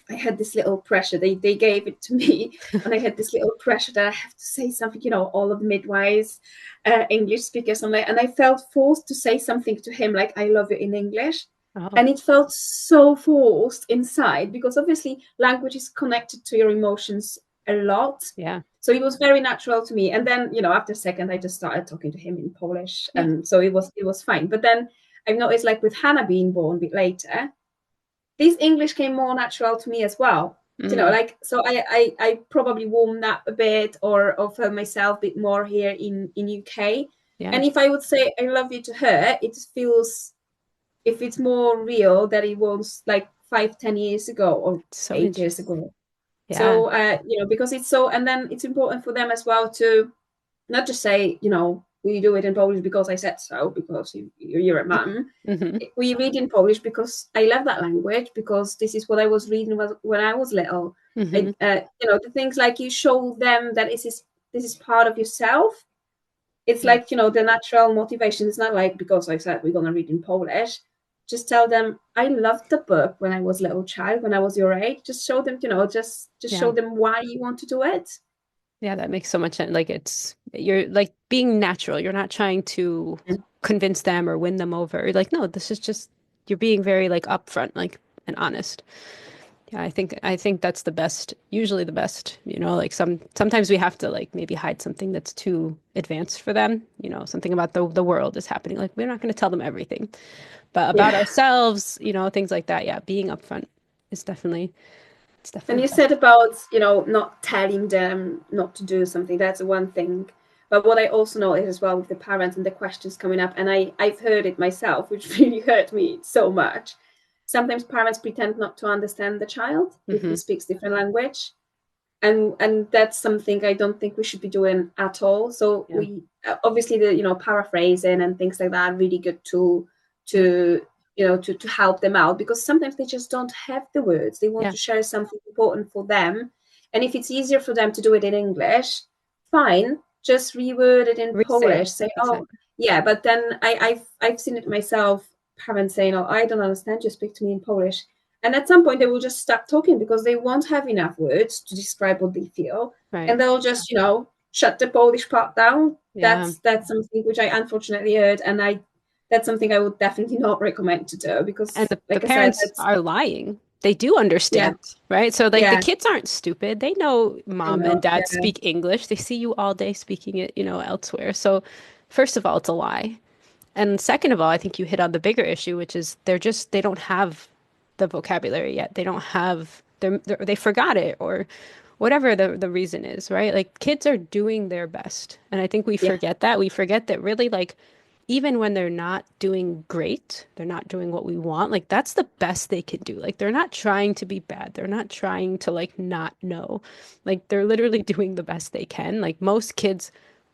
I had this little pressure. They gave it to me, and I had this little pressure that I have to say something. All of the midwives, English speakers, and I felt forced to say something to him like "I love you" in English. Oh, And it felt so forced inside because obviously language is connected to your emotions a lot. yeah. So it was very natural to me. And then, after a second, I just started talking to him in Polish. Yeah. And so it was fine. But then I've noticed, like with Hannah being born a bit later, this English came more natural to me as well. Mm, Like, so I probably warmed up a bit or offer myself a bit more here in UK. yeah. And if I would say I love you to her, it feels, if it's more real that it was like 5, 10 years ago or It's so 8 years interesting. ago. Yeah. So because it's so, and then it's important for them as well to not just say, we do it in Polish because I said so, because you're a mum. Hmm. We read in Polish because I love that language, because this is what I was reading when I was little. Hmm. The things like you show them that this is part of yourself. It's Yeah. like, the natural motivation. It's not like, because I said we're going to read in Polish. Just tell them, I loved the book when I was a little child, when I was your age. Just show them, just Yeah. show them why you want to do it. Yeah, that makes so much sense. Like you're like being natural. You're not trying to convince them or win them over. Like, no, this is just you're being very like upfront, like and honest. Yeah, I think that's the best, usually the best, like sometimes we have to like maybe hide something that's too advanced for them, something about the world is happening. Like we're not going to tell them everything, but about Yeah. ourselves, things like that. Yeah, being upfront is definitely it's And definitely you best. said about, not telling them not to do something. That's one thing. But what I also noticed as well with the parents and the questions coming up, and I've heard it myself, which really hurt me so much. Sometimes parents pretend not to understand the child if he Hmm. speaks different language. And that's something I don't think we should be doing at all. So Yeah. we obviously the paraphrasing and things like that are really good to to help them out, because sometimes they just don't have the words. They want Yeah. to share something important for them, and if it's easier for them to do it in English, fine, just reword it in Resay it. Polish. Say, oh Exactly. yeah, but then I've seen it myself. Parents saying, "Oh, I don't understand. Just speak to me in Polish." And at some point, they will just stop talking because they won't have enough words to describe what they feel, Right. and they'll just, shut the Polish part down. Yeah. That's something which I unfortunately heard, and that's something I would definitely not recommend to do, And because, the like I said, parents that's are lying. They do yeah, understand, right? So like the yeah, kids aren't stupid. They know I mom and know, dad yeah, speak English. They see you all day speaking it, elsewhere. So first of all, it's a lie. And second of all, I think you hit on the bigger issue, which is they don't have the vocabulary yet. They don't have they forgot it or whatever the reason is, right? Like kids are doing their best. And I think we yeah, forget that. We forget that really like even when they're not doing great, they're not doing what we want, like that's the best they can do. Like they're not trying to be bad. They're not trying to like not know. Like they're literally doing the best they can. Like most kids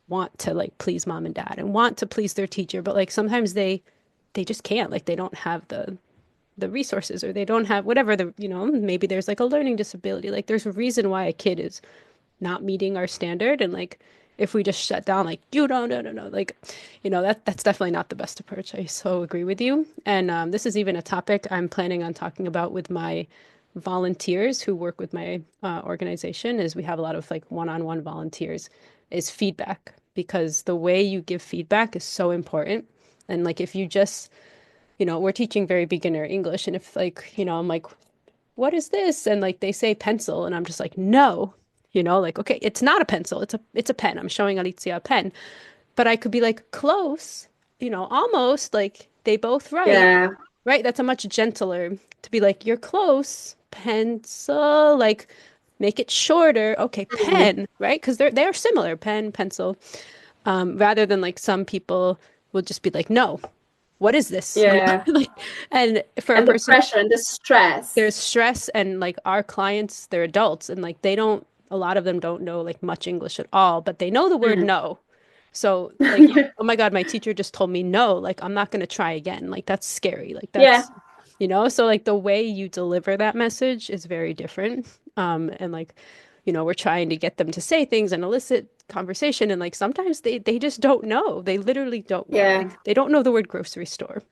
want to like please mom and dad and want to please their teacher, but like sometimes they just can't. Like they don't have the resources or they don't have whatever maybe there's like a learning disability. Like there's a reason why a kid is not meeting our standard and like if we just shut down like you don't no like that's definitely not the best approach. I so agree with you. And this is even a topic I'm planning on talking about with my volunteers who work with my organization. Is we have a lot of like one-on-one volunteers, is feedback, because the way you give feedback is so important. And like if you just we're teaching very beginner English, and if like I'm like, what is this? And like they say pencil, and I'm just like, no, like, okay, it's not a pencil, it's a pen. I'm showing Alicia a pen. But I could be like, close, almost like they both write, yeah, right? That's a much gentler to be like, you're close, pencil, like make it shorter. Okay, mm, pen, right? Because they're similar, pen, pencil. Rather than like some people will just be like, no, what is this? Like, yeah. like, and for a And the person pressure and the stress. there's stress and like our clients, they're adults and like they don't a lot of them don't know like much English at all, but they know the word Mm. no. So like, oh my God, my teacher just told me no, like I'm not going to try again. Like that's scary. Like Yeah, that's, so like the way you deliver that message is very different. And like, we're trying to get them to say things and elicit conversation. And like sometimes they just don't know. They literally don't know. yeah. Like they don't know the word grocery store.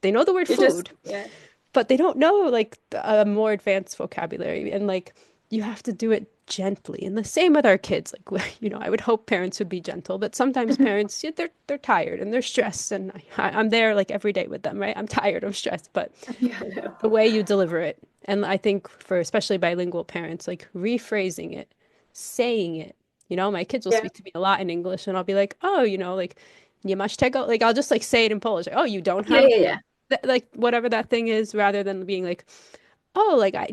They know the word You just food, yeah. but they don't know like a more advanced vocabulary. And like you have to do it gently. And the same with our kids. Like, I would hope parents would be gentle, but sometimes parents, yeah, they're tired and they're stressed, and I'm there like every day with them, right? I'm tired, I'm stressed, but Yeah, I know. the way you deliver it. And I think for especially bilingual parents, like rephrasing it, saying it. My kids will Yeah, speak to me a lot in English, and I'll be like, oh, like, nie masz tego? Like, I'll just like say it in Polish. Like, oh, you don't yeah, have yeah, yeah, like whatever that thing is, rather than being like, oh, like I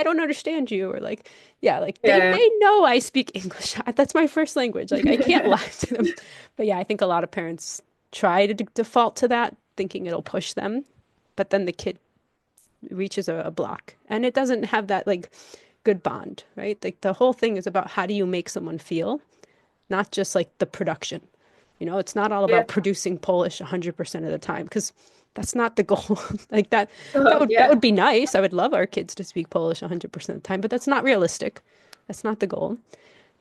don't understand you, or like, yeah, like yeah. they know I speak English. That's my first language. Like, I can't lie to them. But yeah, I think a lot of parents try to default to that, thinking it'll push them, but then the kid reaches a block, and it doesn't have that like good bond, right? Like the whole thing is about how do you make someone feel, not just like the production. It's not all Yeah. about producing Polish 100% of the time, because that's not the goal. Like that Oh, would that yeah. would be nice. I would love our kids to speak Polish 100% of the time, but that's not realistic. That's not the goal.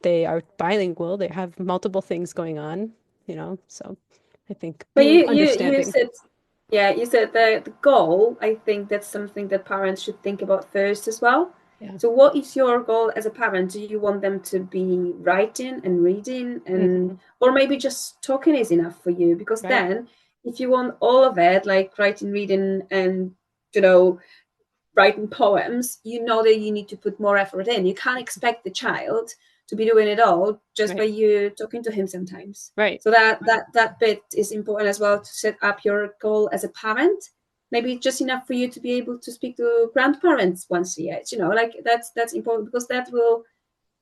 They are bilingual. They have multiple things going on. So I think But being you understanding. said, yeah, you said the goal. I think that's something that parents should think about first as well. Yeah. So, what is your goal as a parent? Do you want them to be writing and reading, and Mhm. or maybe just talking is enough for you? Because Right. then, if you want all of it, like writing, reading, and you know, writing poems, you know that you need to put more effort in. You can't expect the child to be doing it all just by Right. you talking to him sometimes. Right. So that bit is important as well, to set up your goal as a parent. Maybe just enough for you to be able to speak to grandparents once a year. Like that's important, because that will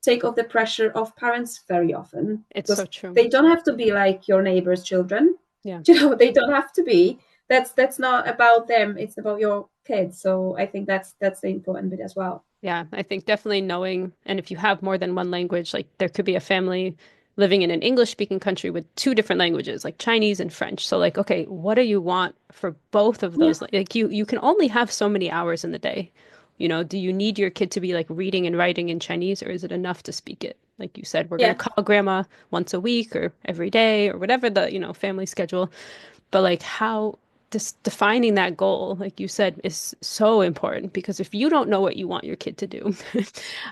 take off the pressure of parents very often, It's so because true. they don't have to be like your neighbor's children. Yeah. They don't have to be. That's not about them. It's about your kids. So I think that's the important bit as well. Yeah, I think definitely knowing, and if you have more than one language, like there could be a family living in an English speaking country with two different languages, like Chinese and French. So like, okay, what do you want for both of Yeah, those? Like you can only have so many hours in the day. Do you need your kid to be like reading and writing in Chinese, or is it enough to speak it? Like you said, we're gonna yeah, call grandma once a week or every day or whatever the family schedule. But like how just defining that goal, like you said, is so important, because if you don't know what you want your kid to do,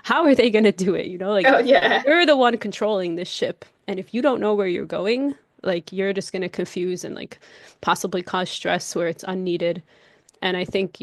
how are they going to do it? Like oh yeah, you're the one controlling this ship. And if you don't know where you're going, like you're just going to confuse and like possibly cause stress where it's unneeded. And I think,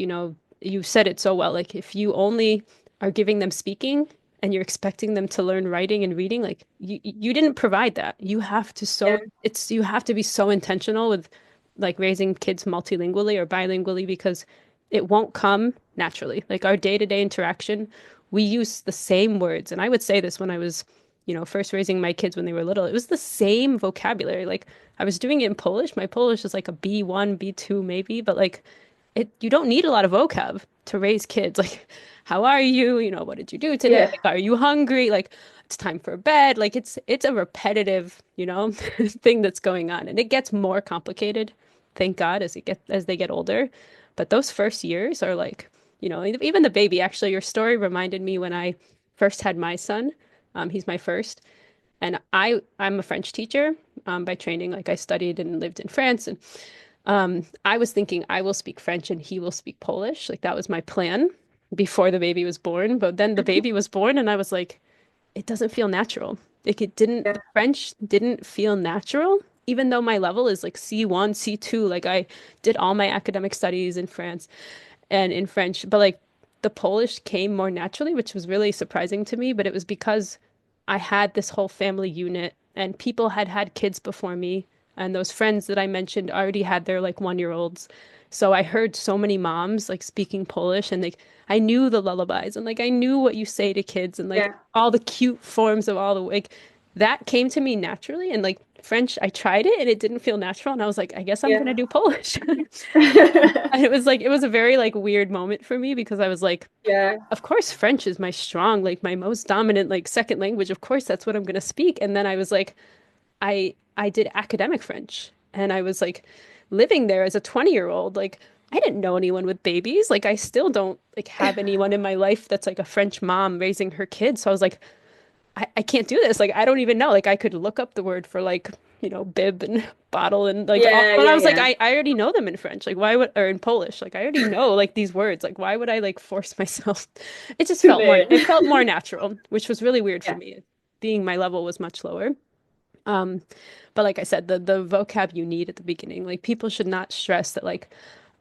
you said it so well. Like if you only are giving them speaking and you're expecting them to learn writing and reading, like you didn't provide that. yeah, You have to be so intentional with like raising kids multilingually or bilingually, because it won't come naturally. Like our day-to-day interaction, we use the same words. And I would say this when I was, first raising my kids when they were little. It was the same vocabulary. Like I was doing it in Polish. My Polish is like a B1, B2 maybe, but like you don't need a lot of vocab to raise kids. Like, how are you? What did you do today? yeah, Like, are you hungry? Like, it's time for bed. Like, it's a repetitive, thing that's going on, and it gets more complicated, thank God, as they get older. But those first years are like, even the baby. Actually, your story reminded me when I first had my son. He's my first, and I'm a French teacher by training. Like, I studied and lived in France, and I was thinking I will speak French and he will speak Polish. Like that was my plan before the baby was born. But then the baby was born and I was like, it doesn't feel natural. Like yeah, the French didn't feel natural, even though my level is like C1, C2. Like I did all my academic studies in France and in French, but like the Polish came more naturally, which was really surprising to me. But it was because I had this whole family unit and people had had kids before me. And those friends that I mentioned already had their like 1 year olds. So I heard so many moms like speaking Polish, and like I knew the lullabies and like I knew what you say to kids and like yeah, all the cute forms of all the like that came to me naturally. And like French, I tried it and it didn't feel natural. And I was like, I guess I'm yeah, gonna do Polish. And it was a very like weird moment for me, because I was like, yeah, of course French is my strong, like my most dominant like second language. Of course that's what I'm gonna speak. And then I was like, I did academic French, and I was like living there as a 20-year-old. Like I didn't know anyone with babies. Like I still don't like have anyone in my life that's like a French mom raising her kids. So I was like, I can't do this. Like, I don't even know. Like, I could look up the word for like, bib and bottle and like all, Yeah, but I yeah, was like, yeah. I already know them in French. Like, why would, or in Polish? Like, I already know like these words. Like, why would I like force myself? It just To felt more, learn. it felt more natural, which was really weird for Yeah, me, being my level was much lower. Um, but like I said, the vocab you need at the beginning, like people should not stress that like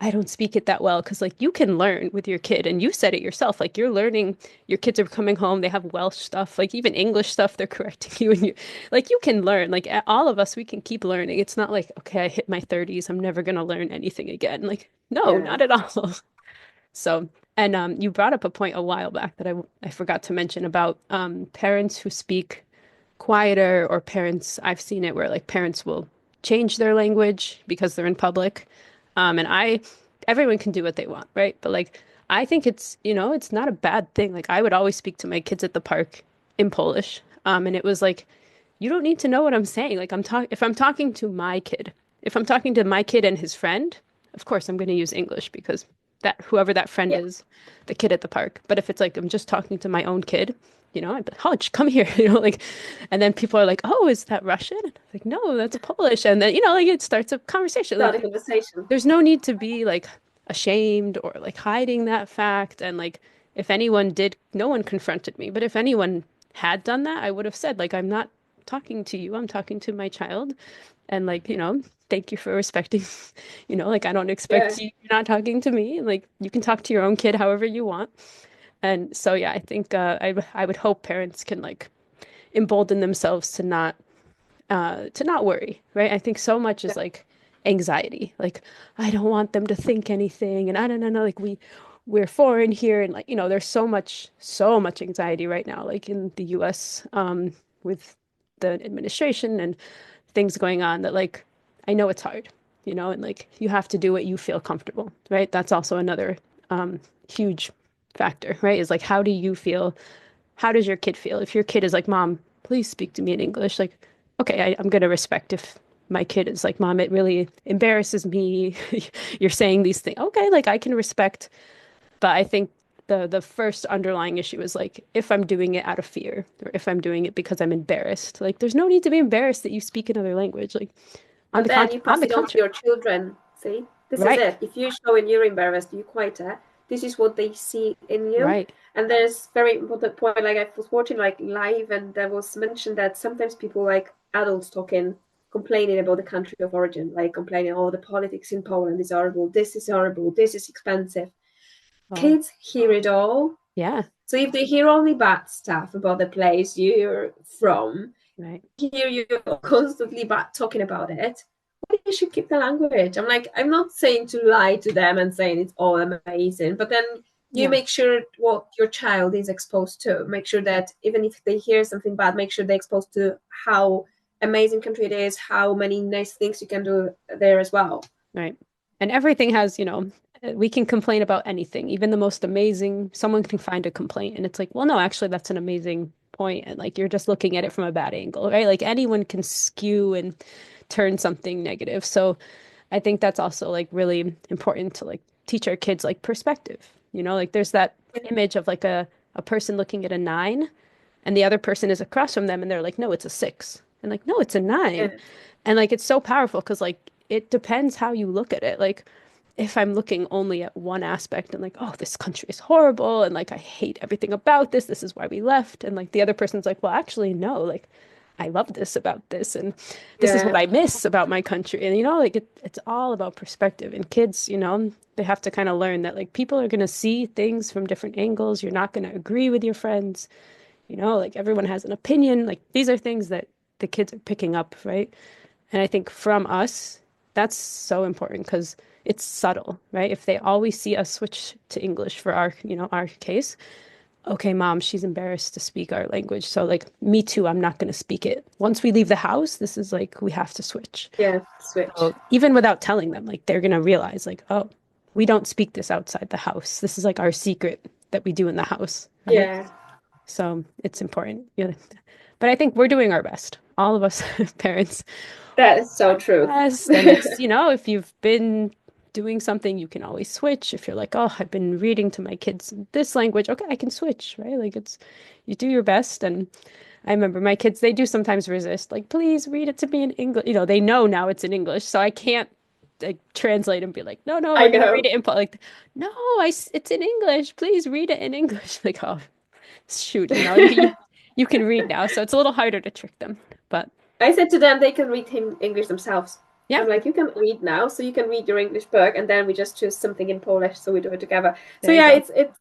I don't speak it that well because like you can learn with your kid and you said it yourself. Like you're learning, your kids are coming home, they have Welsh stuff, like even English stuff, they're correcting you and you like you can learn. Like all of us, we can keep learning. It's not like, okay, I hit my 30s, I'm never gonna learn anything again. Like, no, yeah. not at all. So, and you brought up a point a while back that I forgot to mention about parents who speak quieter or parents, I've seen it where like parents will change their language because they're in public. And everyone can do what they want, right? But like, I think it's not a bad thing. Like, I would always speak to my kids at the park in Polish. And it was like, you don't need to know what I'm saying. Like, if I'm talking to my kid, if I'm talking to my kid and his friend, of course I'm going to use English because that whoever that friend Yeah. is, the kid at the park. But if it's like I'm just talking to my own kid, I'd be like, Hodge, come here, like, and then people are like, oh, is that Russian? And I'm like, no, that's Polish. And then, like it starts a conversation. Start a Like, conversation. there's no need to be like ashamed or like hiding that fact. And like, if anyone did, no one confronted me. But if anyone had done that, I would have said, like, I'm not talking to you, I'm talking to my child. And like, thank you for respecting, like I don't Yeah. expect you, you're not talking to me. Like, you can talk to your own kid however you want. And so, yeah, I think I would hope parents can like embolden themselves to not worry, right? I think so much is like anxiety. Like, I don't want them to think anything, and I don't know, like we're foreign here, and like there's so much anxiety right now, like in the U.S. With the administration and things going on that like I know it's hard, and like you have to do what you feel comfortable, right? That's also another huge factor, right? Is like how do you feel? How does your kid feel? If your kid is like, Mom, please speak to me in English, like, okay, I'm gonna respect if my kid is like, Mom, it really embarrasses me. You're saying these things. Okay, like I can respect, but I think the first underlying issue is like if I'm doing it out of fear or if I'm doing it because I'm embarrassed, like there's no need to be embarrassed that you speak another language. Like But then you on pass the it on to contrary. your children. See, this is Right, it. If you show and you're embarrassed, you quite it. This is what they see in you. right. And there's very important point. Like I was watching like live, and there was mentioned that sometimes people like adults talking, complaining about the country of origin, like complaining, oh, the politics in Poland is horrible. This is horrible. This is expensive. Oh, Kids hear it all. yeah, So if they hear only bad stuff about the place you're from, right. hear you constantly talking about it, well, you should keep the language. I'm like, I'm not saying to lie to them and saying it's all amazing, but then you Yeah. make sure what your child is exposed to. Make sure that even if they hear something bad, make sure they're exposed to how amazing country it is, how many nice things you can do there as well. Right. And everything has, we can complain about anything, even the most amazing, someone can find a complaint. And it's like, well, no, actually, that's an amazing point. And like, you're just looking at it from a bad angle, right? Like, anyone can skew and turn something negative. So I think that's also like really important to like teach our kids like perspective. Like, there's that image of like a person looking at a nine and the other person is across from them and they're like, no, it's a six. And like, no, it's a nine. Yeah, And like it's so powerful because like it depends how you look at it. Like if I'm looking only at one aspect and like, oh, this country is horrible and like I hate everything about this. This is why we left. And like the other person's like, well, actually, no, like I love this about this and this is what yeah, I miss about my country. And like it's all about perspective. And kids, they have to kind of learn that like people are going to see things from different angles. You're not going to agree with your friends. Like everyone has an opinion. Like these are things that the kids are picking up, right? And I think from us, that's so important because it's subtle, right? If they always see us switch to English for our case, okay, mom, she's embarrassed to speak our language. So like me too, I'm not going to speak it. Once we leave the house, this is like we have to switch. yeah, switch. So even without telling them, like they're going to realize like, oh, we don't speak this outside the house. This is like our secret that we do in the house, right? Yeah, So it's important. Yeah. But I think we're doing our best. All of us parents that is so true. best. And it's, if you've been doing something, you can always switch. If you're like, oh, I've been reading to my kids this language, okay, I can switch, right? Like you do your best. And I remember my kids, they do sometimes resist, like, please read it to me in English. You know, they know now it's in English, so I can't like translate and be like, no, no, I we're gonna read know. it in like, no, it's in English. Please read it in English. Like, oh, shoot, you can read now, so it's a little harder to trick them. But I said to them they can read him English themselves. yeah, I'm like, you can read now, so you can read your English book, and then we just choose something in Polish, so we do it together. So there you yeah, go. it's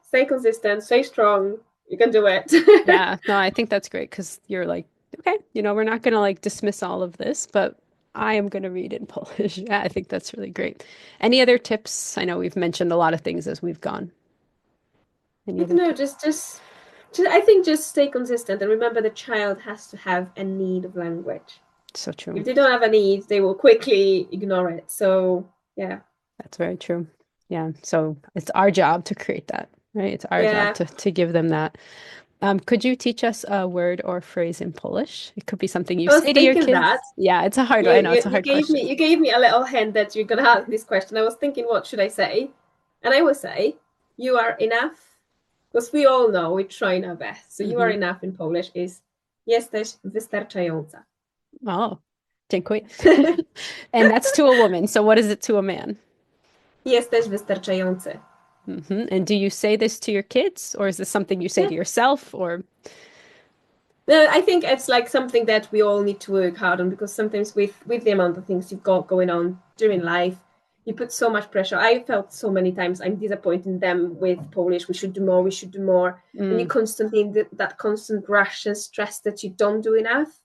stay consistent, stay strong. You can do it. Yeah, no, I think that's great because you're like, okay, we're not gonna like dismiss all of this, but I am gonna read in Polish. Yeah, I think that's really great. Any other tips? I know we've mentioned a lot of things as we've gone. Any I other don't know, tips? just I think just stay consistent and remember the child has to have a need of language. So true. If they don't have a need, they will quickly ignore it. So yeah, That's very true. Yeah. So it's our job to create that, right? It's our job yeah. to give them that. Could you teach us a word or phrase in Polish? It could be something you I was say to your thinking that. kids. Yeah, it's a hard one. You, I know it's you a you hard gave me question. you gave me a little hint that you're gonna ask this question. I was thinking, what should I say? And I will say, you are enough, because we all know we're trying our best. So you are Hmm. enough in Polish is jesteś wystarczająca. Oh, dziękuję. And that's to a woman. So what is it to a man? Jesteś wystarczający. And do you say this to your kids, or is this something you say Yeah. to yourself? Or No, I think it's like something that we all need to work hard on, because sometimes with the amount of things you've got going on during life, you put so much pressure. I felt so many times I'm disappointing them with Polish. We should do more. We should do more. And you mm, constantly in that constant rush and stress that you don't do enough.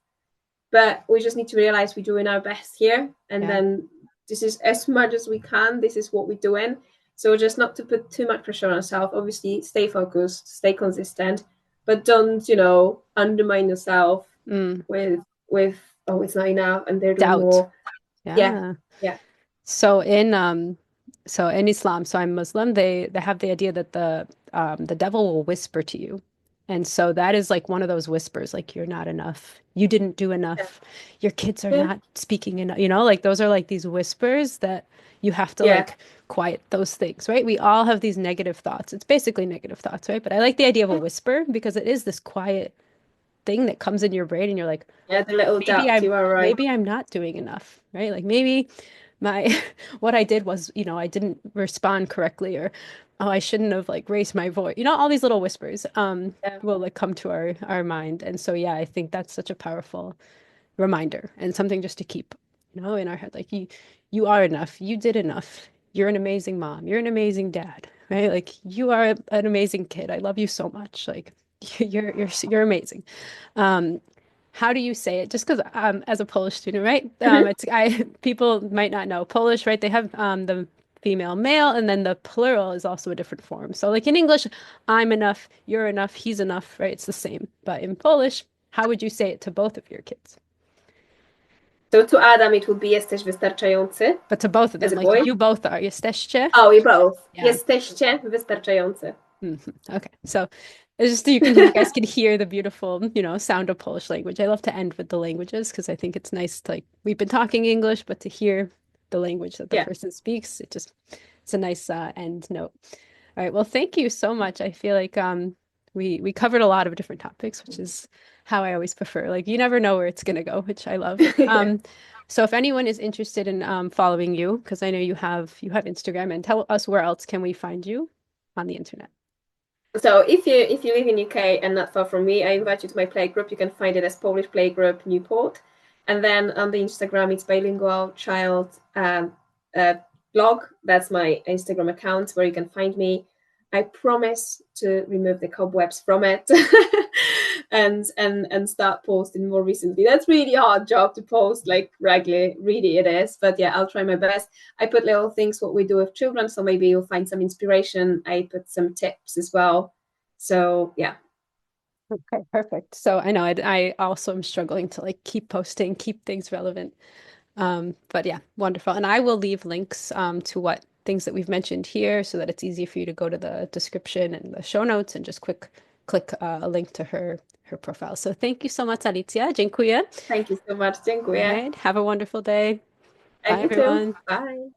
But we just need to realize we're doing our best here, and yeah, then this is as much as we can. This is what we're doing. So just not to put too much pressure on ourselves. Obviously, stay focused, stay consistent, but don't undermine yourself mm, with oh, it's not enough and they're doing doubt. more. Yeah, Yeah. yeah, So in Islam, so I'm Muslim, they have the idea that the devil will whisper to you. And so that is like one of those whispers, like you're not enough. You didn't do yeah, enough. Your kids are yeah, not speaking enough. Like those are like these whispers that you have to yeah. like quiet those things, right? We all have these negative thoughts. It's basically negative thoughts, right? But I like the idea of a whisper because it is this quiet thing that comes in your brain and you're like, Yeah, the little maybe doubt. I'm You are right. maybe I'm not doing enough, right? Like maybe my what I did was, I didn't respond correctly or oh, I shouldn't have like raised my voice. All these little whispers Yeah, will like come to our mind. And so yeah, I think that's such a powerful reminder and something just to keep, in our head. Like you are enough. You did enough. You're an amazing mom. You're an amazing dad, right? Like you are an amazing kid. I love you so much. Like you're amazing. Um, how do you say it? Just because as a Polish student, right? It's I people might not know Polish, right? They have the female, male, and then the plural is also a different form. So like in English, I'm enough, you're enough, he's enough, right? It's the same. But in Polish, how would you say it to both of your kids? so to Adam it would be jesteś wystarczający But to both of as them, a like boy. you both are. Jesteście? Oh, we both. Yeah. Jesteście wystarczający. Okay. So it's just you guys can hear the beautiful, sound of Polish language. I love to end with the languages because I think it's nice to like we've been talking English, but to hear the language that the Yeah. person speaks, it's a nice end note. All right. Well, thank you so much. I feel like we covered a lot of different topics, which is how I always prefer. Like you never know where it's gonna go, which I love. Yeah. So if anyone is interested in following you, because I know you have Instagram, and tell us where else can we find you on the internet. So if you live in UK and not far from me, I invite you to my playgroup. You can find it as Polish Playgroup Newport, and then on the Instagram it's Bilingual Child uh, blog. That's my Instagram account where you can find me. I promise to remove the cobwebs from it and start posting more recently. That's really hard job to post like regularly, really it is. But yeah, I'll try my best. I put little things what we do with children, so maybe you'll find some inspiration. I put some tips as well. So yeah. Okay, perfect. So I know I also am struggling to like keep posting, keep things relevant. But yeah, wonderful. And I will leave links to what things that we've mentioned here so that it's easy for you to go to the description and the show notes and just click a link to her profile. So thank you so much, Alicja. Dziękuję. Thank you so much. All Dziękuję. right. Have a wonderful day. And Bye, you too. everyone. Bye.